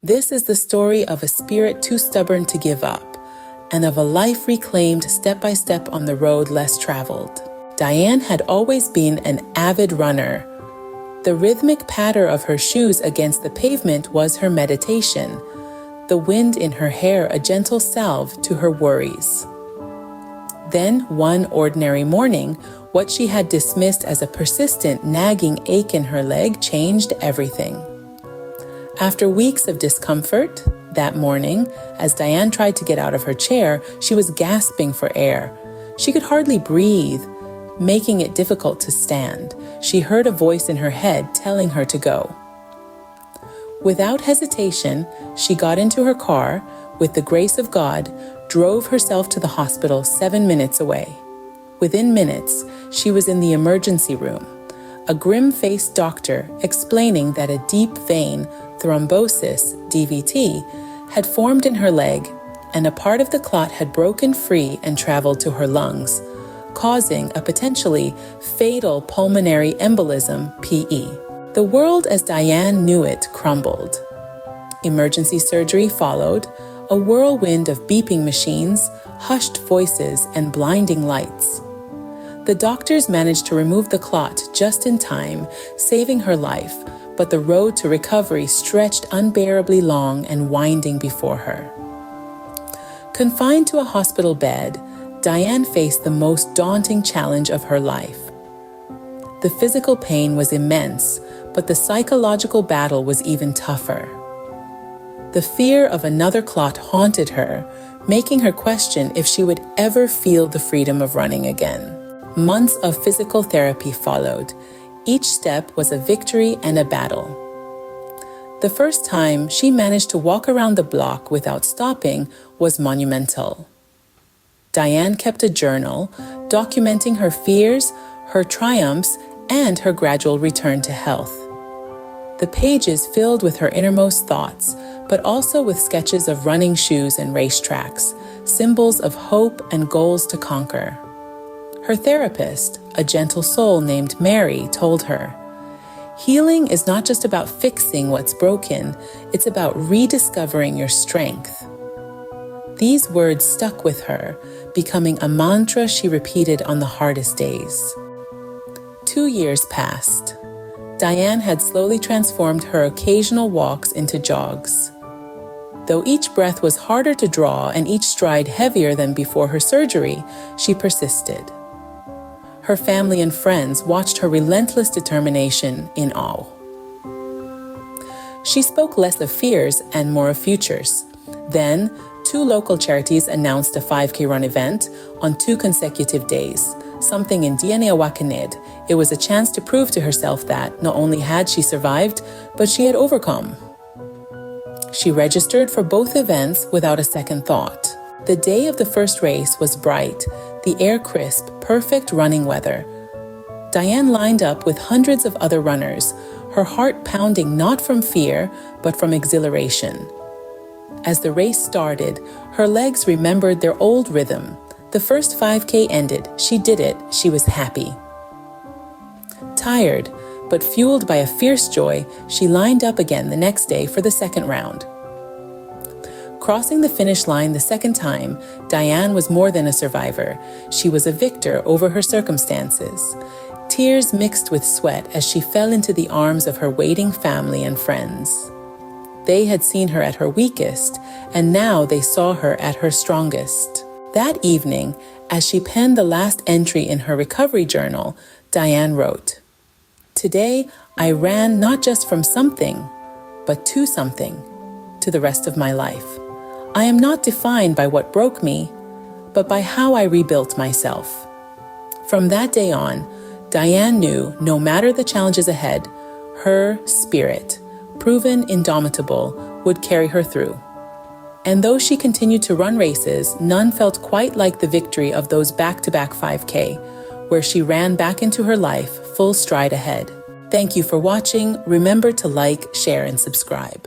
This is the story of a spirit too stubborn to give up, and of a life reclaimed step by step on the road less traveled. Dianne had always been an avid runner. The rhythmic patter of her shoes against the pavement was her meditation, the wind in her hair a gentle salve to her worries. Then, one ordinary morning, what she had dismissed as a persistent, nagging ache in her leg changed everything. After weeks of discomfort, that morning, as Dianne tried to get out of her chair, she was gasping for air. She could hardly breathe, making it difficult to stand. She heard a voice in her head telling her to go. Without hesitation, she got into her car, with the grace of God, drove herself to the hospital 7 minutes away. Within minutes, she was in the emergency room, a grim-faced doctor explaining that a deep vein thrombosis, DVT, had formed in her leg, and a part of the clot had broken free and traveled to her lungs, causing a potentially fatal pulmonary embolism, PE. The world as Dianne knew it crumbled. Emergency surgery followed, a whirlwind of beeping machines, hushed voices, and blinding lights. The doctors managed to remove the clot just in time, saving her life, but the road to recovery stretched unbearably long and winding before her. Confined to a hospital bed, Dianne faced the most daunting challenge of her life. The physical pain was immense, but the psychological battle was even tougher. The fear of another clot haunted her, making her question if she would ever feel the freedom of running again. Months of physical therapy followed. Each step was a victory and a battle. The first time she managed to walk around the block without stopping was monumental. Dianne kept a journal, documenting her fears, her triumphs, and her gradual return to health. The pages filled with her innermost thoughts, but also with sketches of running shoes and racetracks, symbols of hope and goals to conquer. Her therapist, a gentle soul named Mary, told her, "Healing is not just about fixing what's broken, it's about rediscovering your strength." These words stuck with her, becoming a mantra she repeated on the hardest days. 2 years passed. Dianne had slowly transformed her occasional walks into jogs. Though each breath was harder to draw and each stride heavier than before her surgery, she persisted. Her family and friends watched her relentless determination in awe. She spoke less of fears and more of futures. Then, 2 local charities announced a 5K run event on 2 consecutive days, something in Dianne. It was a chance to prove to herself that not only had she survived, but she had overcome. She registered for both events without a second thought. The day of the first race was bright, the air crisp, perfect running weather. Dianne lined up with hundreds of other runners, her heart pounding not from fear, but from exhilaration. As the race started, her legs remembered their old rhythm. The first 5K ended, she did it, she was happy. Tired, but fueled by a fierce joy, she lined up again the next day for the second round. Crossing the finish line the second time, Dianne was more than a survivor. She was a victor over her circumstances. Tears mixed with sweat as she fell into the arms of her waiting family and friends. They had seen her at her weakest, and now they saw her at her strongest. That evening, as she penned the last entry in her recovery journal, Dianne wrote, "Today, I ran not just from something, but to something, to the rest of my life. I am not defined by what broke me, but by how I rebuilt myself." From that day on, Dianne knew no matter the challenges ahead, her spirit, proven indomitable, would carry her through. And though she continued to run races, none felt quite like the victory of those back-to-back 5K, where she ran back into her life full stride ahead. Thank you for watching. Remember to like, share, and subscribe.